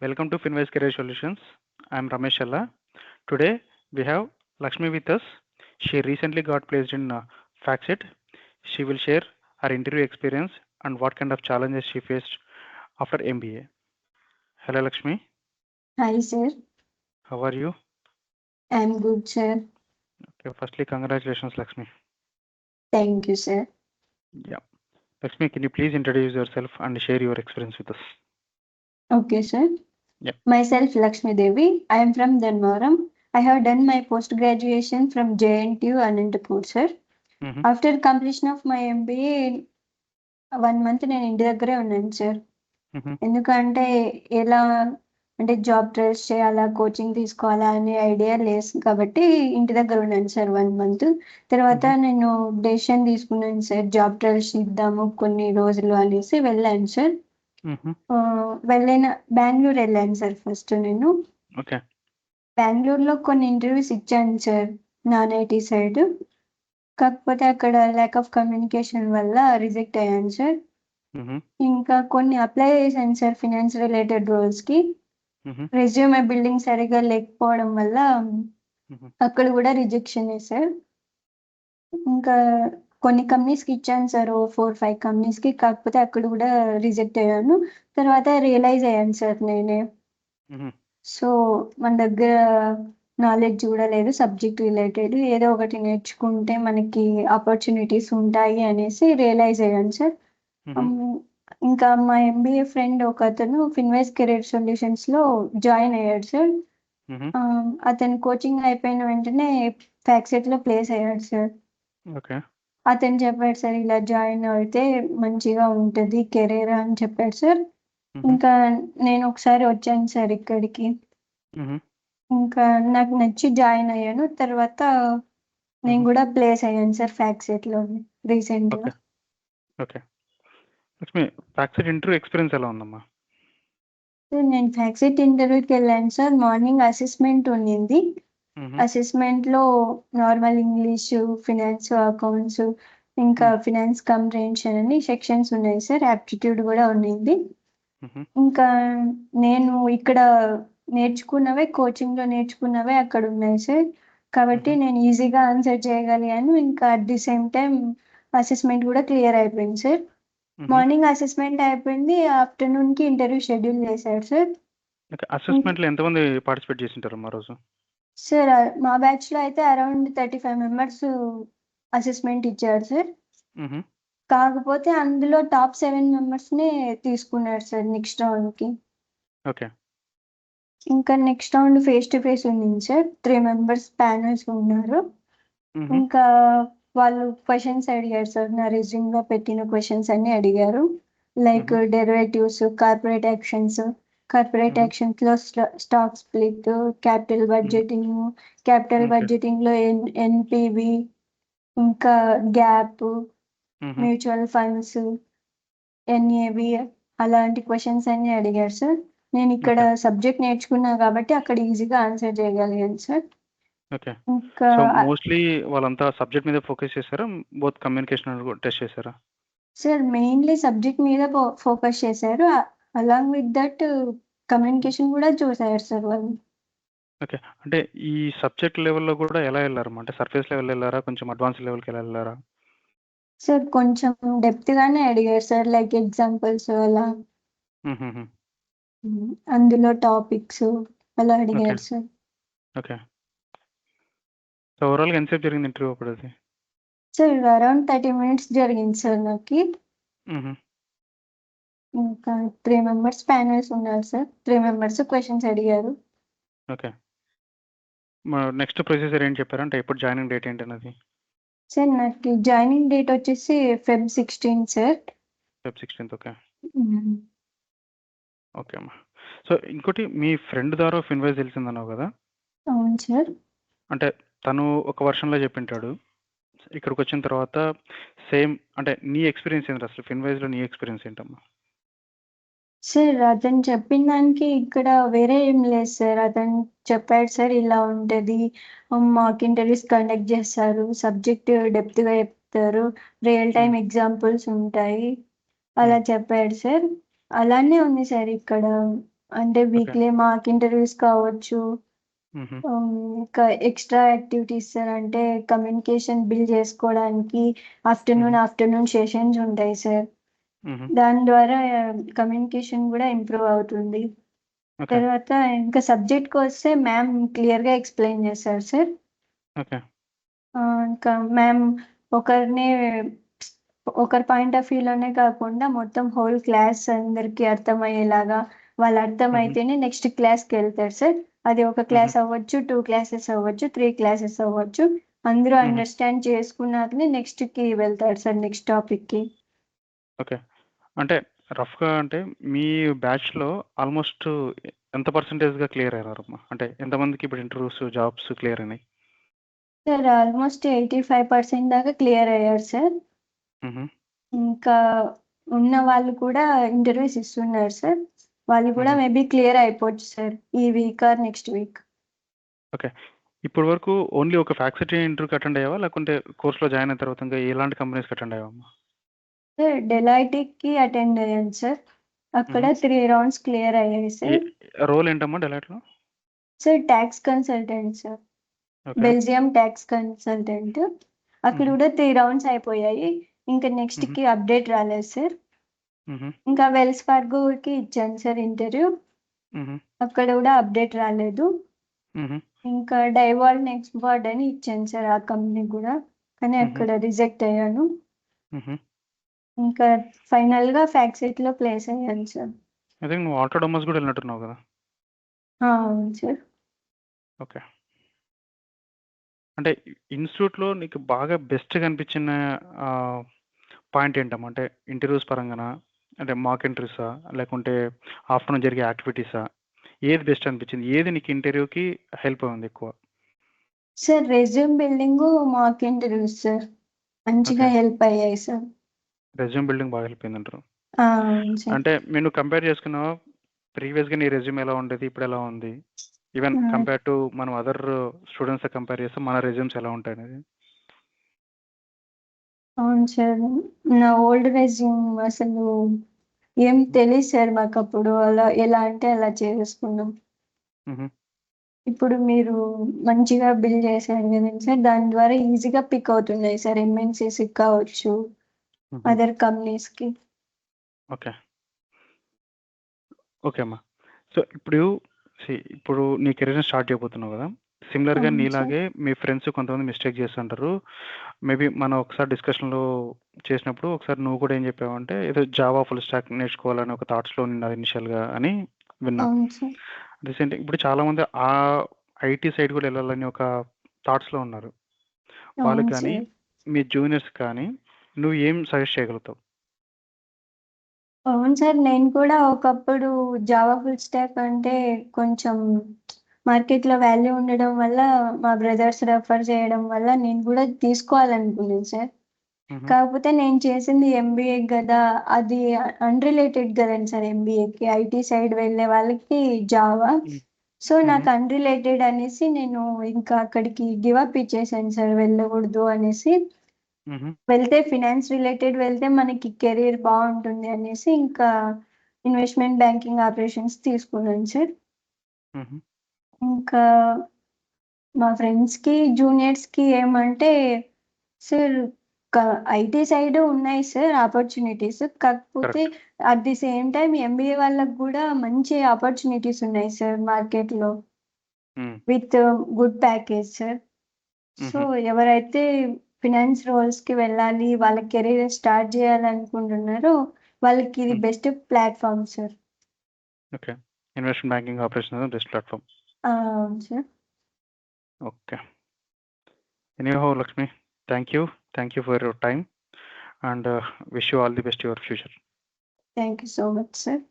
Welcome to Finwise Career Solutions. I am Ramesh Challa. Today we have Lakshmi with us. She recently got placed in FactSet. She will share her interview experience and what kind of challenges she faced after MBA. Hello Lakshmi, Hi, sir. how are you? I'm good, sir. Okay, firstly, congratulations Lakshmi. Thank you, sir. Yeah. Lakshmi, can you please introduce yourself and share your experience with us? Okay, sir. Yeah. Myself, Lakshmi Devi. I am from Dhanmaram. I have done my post-graduation from JNTU Anantapur, sir. Mm-hmm. After completion of my MBA, 1 month నేను ఇంటి దగ్గరే ఉన్నాను sir. Mm-hmm. ఎందుకంటే ఎలా అంటే job trace చేయాలా, coaching తీసుకోవాలా అనే ఐడియా లేదు కాబట్టి ఇంటి దగ్గర ఉన్నాను సార్ 1 మంత్. తర్వాత నేను డెసిషన్ తీసుకున్నాను సార్, జాబ్ ట్రయల్స్ ఇద్దాము కొన్ని రోజులు అనేసి వెళ్ళాను సార్. Mm-hmm. బెంగళూరు వెళ్ళాను సార్ ఫస్ట్ నేను. Okay. బెంగళూరులో కొన్ని ఇంటర్వ్యూస్ ఇచ్చాను సార్ నాన్ ఐటీ సైడ్. కాకపోతే అక్కడ ల్యాక్ ఆఫ్ కమ్యూనికేషన్ వల్ల రిజెక్ట్ అయ్యాను సార్. Mm-hmm. ఇంకా కొన్ని అప్లై చేశాను సార్ ఫినాన్స్ రిలేటెడ్ రోల్స్కి. Mm-hmm. రెజ్యూమే బిల్డింగ్ సరిగా లేకపోవడం వల్ల Mm-hmm. అక్కడ కూడా రిజెక్షన్ సార్. ఇంకా కొన్ని కంపెనీస్కి ఇచ్చాను సార్, 4-5 కంపెనీస్కి. కాకపోతే అక్కడ కూడా రిజెక్ట్ అయ్యాను. తర్వాత రియలైజ్ అయ్యాను సార్ నేనే. Mm-hmm. సో మన దగ్గర నాలెడ్జ్ కూడా లేదు సబ్జెక్ట్ రిలేటెడ్, ఏదో ఒకటి నేర్చుకుంటే మనకి ఆపర్చునిటీస్ ఉంటాయి అనేసి రియలైజ్ అయ్యాను సార్. ఇంకా మా ఎంబీఏ ఫ్రెండ్ ఒక అతను ఫిన్వైస్ కెరీర్ సొల్యూషన్స్లో జాయిన్ అయ్యాడు సార్. Mm-hmm. అతను కోచింగ్ అయిపోయిన వెంటనే ఫ్యాక్సెట్లో ప్లేస్ అయ్యాడు సార్. Okay. అతను చెప్పాడు సార్, ఇలా జాయిన్ అయితే మంచిగా ఉంటుంది కెరీర్ అని చెప్పాడు సార్. Mm-hmm. ఇంకా నేను ఒకసారి వచ్చాను సార్ ఇక్కడికి. Mm-hmm. ఇంకా నాకు నచ్చి జాయిన్ అయ్యాను. తర్వాత నేను కూడా ప్లేస్ అయ్యాను సార్ ఫ్యాక్సెట్లో రీసెంట్గా. Okay. Okay. Lakshmi, FactSet interview experience ఎలా ఉందమ్మా? సార్ నేను ఫ్యాక్సెట్ ఇంటర్వ్యూకి వెళ్ళాను సార్. మార్నింగ్ అసెస్మెంట్ ఉండింది. Mm-hmm. అసెస్మెంట్లో నార్మల్ ఇంగ్లీషు, ఫినాన్స్, అకౌంట్స్, ఇంకా ఫినాన్స్ కంప్రిహెన్షన్ అని సెక్షన్స్ ఉన్నాయి సార్. యాప్టిట్యూడ్ కూడా ఉండింది. Mm-hmm. ఇంకా నేను ఇక్కడ నేర్చుకున్నవే, కోచింగ్లో నేర్చుకున్నవే అక్కడ ఉన్నాయి సార్. కాబట్టి నేను ఈజీగా ఆన్సర్ చేయగలిగాను. ఇంకా at the same time assessment కూడా క్లియర్ అయిపోయింది సార్. మార్నింగ్ అసెస్మెంట్ అయిపోయింది, ఆఫ్టర్నూన్కి ఇంటర్వ్యూ షెడ్యూల్ చేశారు సార్. ఓకే. అసెస్మెంట్లో ఎంతమంది పార్టిసిపేట్ చేసింటారు మా రోజు? సార్ మా బ్యాచ్లో అయితే అరౌండ్ 35 మెంబర్స్ అసెస్మెంట్ ఇచ్చారు సార్. Mm-hmm. కాకపోతే అందులో టాప్ 7 మెంబర్స్నే తీసుకున్నారు సార్ నెక్స్ట్ రౌండ్కి. ఓకే. ఇంకా next round face to face ఉంది సార్. 3 మెంబర్స్ ప్యానల్స్ ఉన్నారు. Mm-hmm. ఇంకా వాళ్ళు క్వశ్చన్స్ అడిగారు సార్, నా రెజ్యూమ్లో పెట్టిన క్వశ్చన్స్ అన్ని అడిగారు. లైక్ డెరివేటివ్స్, కార్పొరేట్ యాక్షన్స్లో stock split, capital budgeting, capital Okay. బడ్జెటింగ్లో ఎన్పివి, ఇంకా gap, Mm-hmm. Mutual funds, NAV, అలాంటి క్వశ్చన్స్ అన్ని అడిగారు సార్. నేను ఇక్కడ Okay. సబ్జెక్ట్ నేర్చుకున్నా కాబట్టి అక్కడ ఈజీగా ఆన్సర్ చేయగలిగాను సార్. ఓకే. ఇంకా సో మోస్ట్లీ వాళ్ళంతా సబ్జెక్ట్ మీద ఫోకస్ చేశారా? బోత్ కమ్యూనికేషన్ టెస్ట్ చేశారా? సార్ మెయిన్లీ సబ్జెక్ట్ మీద ఫోకస్ చేశారు. అలాంగ్ విత్ దట్ కమ్యూనికేషన్ కూడా చూసారు సార్ వాళ్ళు. ఓకే. అంటే ఈ సబ్జెక్ట్ లెవెల్లో కూడా ఎలా వెళ్ళారమ్మా? అంటే సర్ఫేస్ లెవెల్ వెళ్ళారా? కొంచెం అడ్వాన్స్ లెవెల్కి ఎలా వెళ్ళారా? సార్ కొంచెం డెప్త్గానే అడిగారు సార్, లైక్ ఎగ్జాంపుల్స్ అలా. Mm-hmm. అందులో టాపిక్స్ అలా ఓకే. అడిగారు సార్. ఓకే. సో ఓవరాల్గా ఎంతసేపు జరిగింది ఇంటర్వ్యూ అప్పుడు అది? సార్ అరౌండ్ 30 మినిట్స్ జరిగింది సార్ నాకు. Mm-hmm. ఇంకా 3 మెంబర్స్ ప్యానల్స్ ఉన్నారు సార్. 3 మెంబర్స్ క్వశ్చన్స్ అడిగారు. ఓకే. నెక్స్ట్ ప్రొసీజర్ ఏంటి చెప్పారా? అంటే ఎప్పుడు జాయినింగ్ డేట్ ఏంటి అన్నది? సార్ నాకు జాయినింగ్ డేట్ వచ్చేసి Feb 16 sir. Feb 16th. Okay. Okay అమ్మా. సో ఇంకోటి, మీ ఫ్రెండ్ ద్వారా ఫిన్వైజ్ తెలిసిందన్నావు కదా? అవును సార్. అంటే తను ఒక వర్షన్లో చెప్పింటాడు, ఇక్కడికి వచ్చిన తర్వాత సేమ్ అంటే నీ ఎక్స్పీరియన్స్ ఏంటి అసలు? ఫిన్వైజ్లో నీ ఎక్స్పీరియన్స్ ఏంటమ్మా? సార్ అతను చెప్పిన దానికి ఇక్కడ వేరే ఏం లేదు సార్. అతను చెప్పాడు సార్, ఇలా ఉంటుంది, మాక్ ఇంటర్వ్యూస్ కండక్ట్ చేస్తారు, సబ్జెక్ట్ డెప్త్గా చెప్తారు, రియల్ టైమ్ ఎగ్జాంపుల్స్ ఉంటాయి, అలా చెప్పాడు సార్. అలానే ఉంది సార్ ఇక్కడ. అంటే ఓకే. వీక్లీ మాక్ ఇంటర్వ్యూస్ కావచ్చు. హుహు. ఇంకా ఎక్స్ట్రా యాక్టివిటీస్ సార్. అంటే కమ్యూనికేషన్ బిల్డ్ చేసుకోవడానికి హుహు. ఆఫ్టర్నూన్ సెషన్స్ ఉంటాయి సార్. హుహు. దాని ద్వారా కమ్యూనికేషన్ కూడా ఇంప్రూవ్ అవుతుంది. ఓకే. తర్వాత ఇంకా సబ్జెక్ట్‌కి వస్తే మ్యామ్ క్లియర్‌గా ఎక్స్‌ప్లెయిన్ చేస్తారు సార్. ఓకే. ఇంకా మ్యామ్ ఒకరినే ఒకరి పాయింట్ ఆఫ్ వ్యూలోనే కాకుండా మొత్తం హోల్ క్లాస్ అందరికీ అర్థమయ్యేలాగా వాళ్ళు హుహు. అర్థమైతేనే నెక్స్ట్ క్లాస్‌కెళ్తారు సార్. అది ఒక హుహు. క్లాస్ అవ్వచ్చు, 2 క్లాసెస్ అవ్వచ్చు, 3 క్లాసెస్ అవ్వచ్చు. అందరూ హుహు. అండర్‌స్టాండ్ చేసుకున్నాకనే నెక్స్ట్‌కి వెళ్తారు సార్, నెక్స్ట్ టాపిక్‌కి. ఓకే. అంటే రఫ్‌గా అంటే మీ బ్యాచ్‌లో ఆల్‌మోస్ట్ ఎంత పర్సెంటేజ్‌గా క్లియర్ అయ్యారమ్మా? అంటే ఎంతమందికి ఇప్పుడు ఇంటర్వ్యూస్, జాబ్స్ క్లియర్ అయినాయి? సార్ ఆల్మోస్ట్ 85% దాకా క్లియర్ అయ్యారు సార్. హుహు. ఇంకా ఉన్న వాళ్ళు కూడా ఇంటర్వ్యూస్ ఇస్తున్నారు సార్. వాళ్ళు కూడా హుహు. మేబీ క్లియర్ అయిపోవచ్చు సార్ ఈ week or next week. Okay. ఇప్పటి వరకు ఓన్లీ ఒక ఫ్యాకల్టీ ఇంటర్వ్యూకి అటెండ్ అయ్యావా? లేకుంటే కోర్స్‌లో జాయిన్ అయిన తర్వాత ఇంకా ఎలాంటి కంపెనీస్‌కి అటెండ్ అయ్యావమ్మా? సార్ డెలాయిట్‌కి అటెండ్ అయ్యాను సార్. అక్కడ హుహు. 3 రౌండ్స్ క్లియర్ అయ్యాయి ఏ సార్. రోల్ ఏంటమ్మా డెలాయిట్‌లో? Sir tax consultant sir. Okay. Belgium tax consultant. అక్కడ హుహు. కూడా 3 రౌండ్స్ అయిపోయాయి. ఇంకా హుహు. నెక్స్ట్‌కి అప్డేట్ రాలేదు సార్. హుహు. ఇంకా వెల్స్ ఫార్గోకి ఇచ్చాను సార్ ఇంటర్వ్యూ. హుహు. అక్కడ కూడా అప్డేట్ రాలేదు. హుహు. ఇంకా డైవాల్డ్ నెక్స్ట్ బార్డ్ అని ఇచ్చాను సార్ ఆ కంపెనీ కూడా. కానీ హుహు. అక్కడ రిజెక్ట్ అయ్యాను. హుహు. ఇంకా ఫైనల్‌గా ఫ్యాక్సెట్‌లో ప్లేస్ అయ్యాను సార్. ఐ థింక్ నువ్వు ఆటోడమస్ కూడా వెళ్ళినట్టున్నావు కదా? అవును సార్. ఓకే. అంటే ఇన్‌స్టిట్యూట్‌లో నీకు బాగా బెస్ట్‌గా అనిపించిన పాయింట్ ఏంటమ్మా? అంటే ఇంటర్వ్యూస్ పరంగానా? అంటే మాక్ ఇంటర్వ్యూసా? లేకుంటే ఆఫ్టర్‌నూన్ జరిగే యాక్టివిటీసా? ఏది బెస్ట్ అనిపించింది? ఏది నీకు ఇంటర్వ్యూకి హెల్ప్ అయింది ఎక్కువ? Sir resume building, mock interviews sir. మంచిగా ఓకే. హెల్ప్ అయ్యాయి సార్. రెజ్యూమ్ బిల్డింగ్ బాగా హెల్ప్ అయిందంటారు. అవును సార్. అంటే నేను కంపేర్ చేసుకున్నావా? ప్రీవియస్‌గా నీ రెజ్యూమ్ ఎలా ఉండేది? ఇప్పుడు ఎలా ఉంది? ఈవెన్ ఆ! కంపేర్ టు మనం అదర్ స్టూడెంట్స్‌తో కంపేర్ చేస్తే మన రెజ్యూమ్స్ ఎలా ఉంటాయనేది? అవును సార్. నా ఓల్డ్ రెజ్యూమ్ అసలు ఏం తెలీదు సార్ మాకప్పుడు. ఎలా అంటే అలా చేసేసుకున్నాం. హుహు. ఇప్పుడు మీరు మంచిగా బిల్డ్ చేశారు కదండీ సార్. దాని ద్వారా ఈజీగా పిక్ అవుతున్నాయి సార్ ఎంఎన్‌సీస్‌కి కావచ్చు, హుహు. అదర్ కంపెనీస్‌కి. ఓకే. ఓకే అమ్మా. సో, ఇప్పుడు నీ కెరీర్‌ని స్టార్ట్ చేయబోతున్నావు గదా! సిమిలర్‌గా అవును సార్. నీలాగే మీ ఫ్రెండ్స్ కొంతమంది మిస్టేక్ చేస్తుంటారు. మేబీ మనం ఒకసారి డిస్కషన్‌లో చేసినప్పుడు ఒకసారి నువ్వు కూడా ఏం చెప్పావంటే, ఏదో జావా ఫుల్ స్టాక్ నేర్చుకోవాలని ఒక థాట్స్‌లో ఉన్నది ఇనిషియల్‌గా అని విన్నా. అవును సార్. ఇప్పుడు చాలామంది ఐటీ సైడ్ కూడా ఎళ్ళాలని ఒక థాట్స్‌లో ఉన్నారు. వాళ్ళకి అవును గాని, సార్. మీ జూనియర్స్ కానీ నువ్వు ఏం సజెస్ట్ చేయగలుగుతావు? అవును సార్. నేను కూడా ఒకప్పుడు జావా ఫుల్ స్టాక్ అంటే కొంచెం మార్కెట్‌లో వాల్యూ ఉండడం వల్ల మా బ్రదర్స్ రెఫర్ చేయడం వల్ల నేను కూడా తీసుకోవాలనుకున్నాను సార్. హుహు. కాకపోతే నేను చేసింది ఎంబీఏ గదా! అది అన్‌రిలేటెడ్ గదండీ సార్ ఎంబీఏకి. ఐటీ సైడ్ వెళ్ళే వాళ్ళకి జావా. హ్మ్. సో, హుహు. నాకు అన్‌రిలేటెడ్ అనేసి నేను ఇంకా అక్కడికి గివ్ అప్ ఇచ్చేసాను సార్ వెళ్ళకూడదు అనేసి. హుహు. వెళ్తే ఫినాన్స్ రిలేటెడ్ వెళ్తే మనకి కెరీర్ బావుంటుంది అనేసి ఇంకా ఇన్వెస్ట్‌మెంట్ బ్యాంకింగ్ ఆపరేషన్స్ తీసుకున్నాను సార్. హుహు. ఇంకా మా ఫ్రెండ్స్‌కి, జూనియర్స్‌కి ఏమంటే సార్ క ఐటీ సైడ్ ఉన్నాయి సార్ ఆపర్చునిటీస్. కాకపోతే correct. At the same time MBA వాళ్ళకి గూడా మంచి ఆపర్చునిటీస్ ఉన్నాయి సార్ మార్కెట్‌లో. హ్మ్. With good package sir. So, హుహు. ఎవరైతే ఫినాన్స్ రోల్స్‌కి వెళ్ళాలి, వాళ్ళ కెరీర్ స్టార్ట్ జేయాలనుకుంటున్నారో వాళ్ళకి ఇది హ్మ్. Best platform sir. Okay. Investment banking operations best platform. అవును sir. Okay. Anyhow Lakshmi, thank you. Thank you for your time and wish you all the best your future. Thank you so much sir.